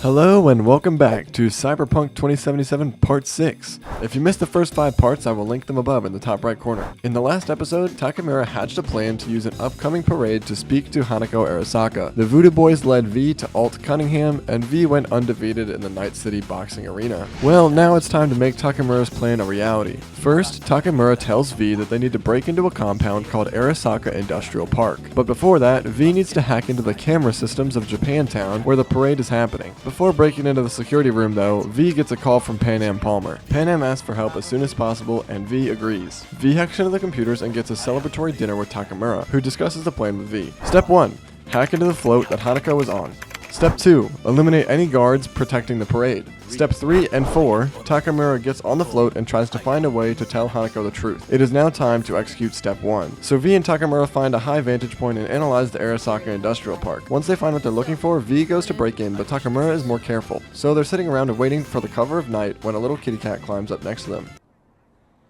Hello and welcome back to Cyberpunk 2077 Part 6. If you missed the first 5 parts, I will link them above in the top right corner. In the last episode, Takemura hatched a plan to use an upcoming parade to speak to Hanako Arasaka. The Voodoo Boys led V to Alt Cunningham, and V went undefeated in the Night City boxing arena. Well, now it's time to make Takemura's plan a reality. First, Takemura tells V that they need to break into a compound called Arasaka Industrial Park. But before that, V needs to hack into the camera systems of Japantown where the parade is happening. Before breaking into the security room though, V gets a call from Panam Palmer. Panam asks for help as soon as possible and V agrees. V hacks into the computers and gets a celebratory dinner with Takemura, who discusses the plan with V. Step 1. Hack into the float that Hanako is on. Step 2. Eliminate any guards protecting the parade. Step 3 and 4. Takemura gets on the float and tries to find a way to tell Hanako the truth. It is now time to execute Step 1. So V and Takemura find a high vantage point and analyze the Arasaka Industrial Park. Once they find what they're looking for, V goes to break in, but Takemura is more careful. So they're sitting around and waiting for the cover of night when a little kitty cat climbs up next to them.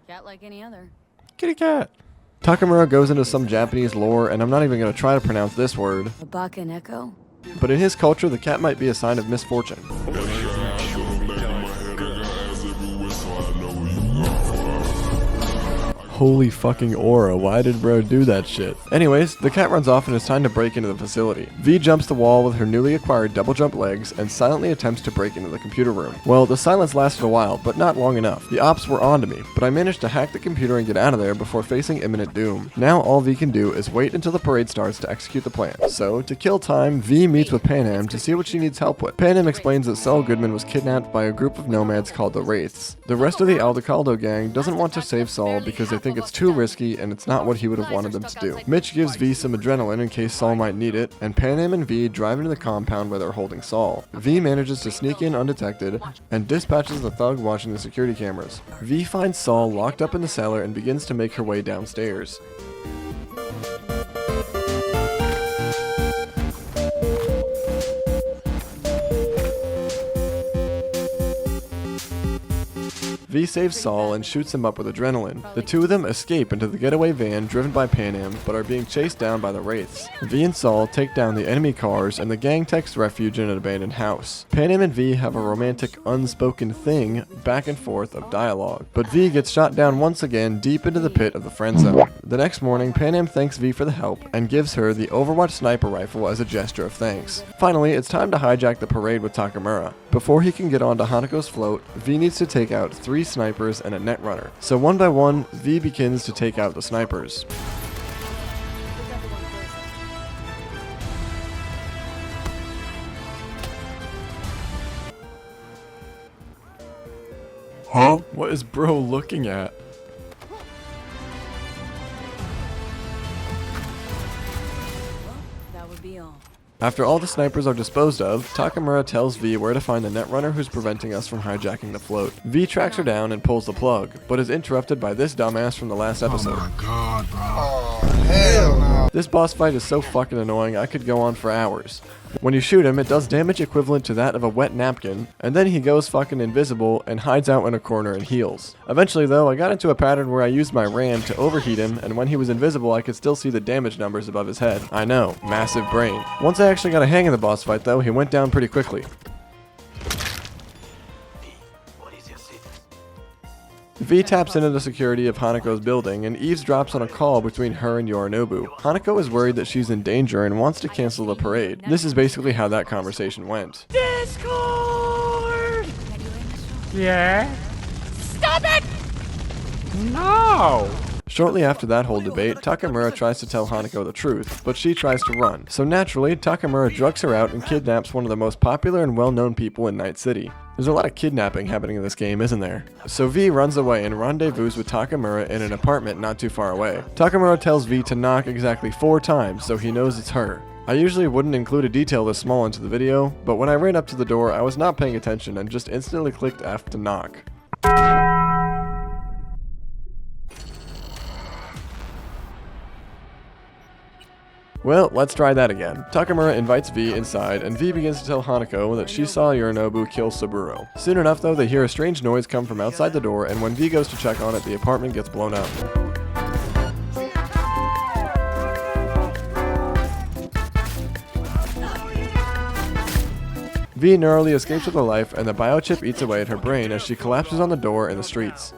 Cat like any other. Kitty cat! Takemura goes into some Japanese lore, and I'm not even going to try to pronounce this word. Abaka Neko? But in his culture, the cat might be a sign of misfortune. Holy fucking aura, why did bro do that shit? Anyways, the cat runs off and it's time to break into the facility. V jumps the wall with her newly acquired double jump legs and silently attempts to break into the computer room. Well, the silence lasted a while, but not long enough. The ops were onto me, but I managed to hack the computer and get out of there before facing imminent doom. Now all V can do is wait until the parade starts to execute the plan. So, to kill time, V meets with Panam to see what she needs help with. Panam explains that Saul Goodman was kidnapped by a group of nomads called the Wraiths. The rest of the Aldecaldo gang doesn't want to save Saul because they think it's too risky and it's not what he would have wanted them to do. Mitch gives V some adrenaline in case Saul might need it, and Panam and V drive into the compound where they're holding Saul. V manages to sneak in undetected and dispatches the thug watching the security cameras. V finds Saul locked up in the cellar and begins to make her way downstairs. V saves Saul and shoots him up with adrenaline. The two of them escape into the getaway van driven by Panam, but are being chased down by the Wraiths. V and Saul take down the enemy cars and the gang takes refuge in an abandoned house. Panam and V have a romantic unspoken thing back and forth of dialogue, but V gets shot down once again deep into the pit of the friend zone. The next morning, Panam thanks V for the help and gives her the Overwatch sniper rifle as a gesture of thanks. Finally, it's time to hijack the parade with Takemura. Before he can get onto Hanako's float, V needs to take out 3 snipers and a netrunner. So one by one, V begins to take out the snipers. Huh? What is bro looking at? That would be all. After all the snipers are disposed of, Takemura tells V where to find the netrunner who's preventing us from hijacking the float. V tracks her down and pulls the plug, but is interrupted by this dumbass from the last episode. Oh my god, bro. Oh, hell no. This boss fight is so fucking annoying I could go on for hours. When you shoot him, it does damage equivalent to that of a wet napkin, and then he goes fucking invisible and hides out in a corner and heals. Eventually though, I got into a pattern where I used my RAM to overheat him, and when he was invisible I could still see the damage numbers above his head. I know, massive brain. Once I actually got a hang of the boss fight though, he went down pretty quickly. V taps into the security of Hanako's building and eavesdrops on a call between her and Yorinobu. Hanako is worried that she's in danger and wants to cancel the parade. This is basically how that conversation went. Discord! Yeah? Stop it! No! Shortly after that whole debate, Takemura tries to tell Hanako the truth, but she tries to run. So naturally, Takemura drugs her out and kidnaps one of the most popular and well-known people in Night City. There's a lot of kidnapping happening in this game, isn't there? So V runs away and rendezvous with Takemura in an apartment not too far away. Takemura tells V to knock exactly 4 times so he knows it's her. I usually wouldn't include a detail this small into the video, but when I ran up to the door, I was not paying attention and just instantly clicked F to knock. Well, let's try that again. Takemura invites V inside, and V begins to tell Hanako that she saw Yorinobu kill Saburo. Soon enough though, they hear a strange noise come from outside the door, and when V goes to check on it, the apartment gets blown up. V narrowly escapes with her life, and the biochip eats away at her brain as she collapses on the door in the streets.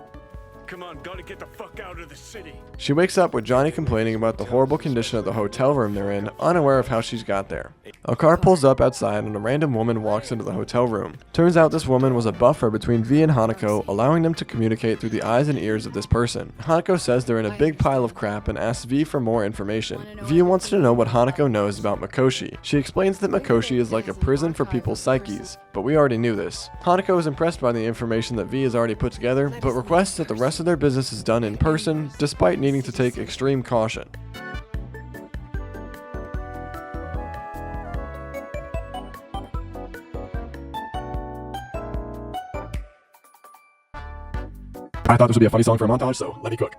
Come on, gotta get the fuck out of the city. She wakes up with Johnny complaining about the horrible condition of the hotel room they're in, unaware of how she's got there. A car pulls up outside and a random woman walks into the hotel room. Turns out this woman was a buffer between V and Hanako, allowing them to communicate through the eyes and ears of this person. Hanako says they're in a big pile of crap and asks V for more information. V wants to know what Hanako knows about Mikoshi. She explains that Mikoshi is like a prison for people's psyches, but we already knew this. Hanako is impressed by the information that V has already put together, but requests that the rest of their business is done in person, despite needing to take extreme caution. I thought this would be a funny song for a montage, so let me cook.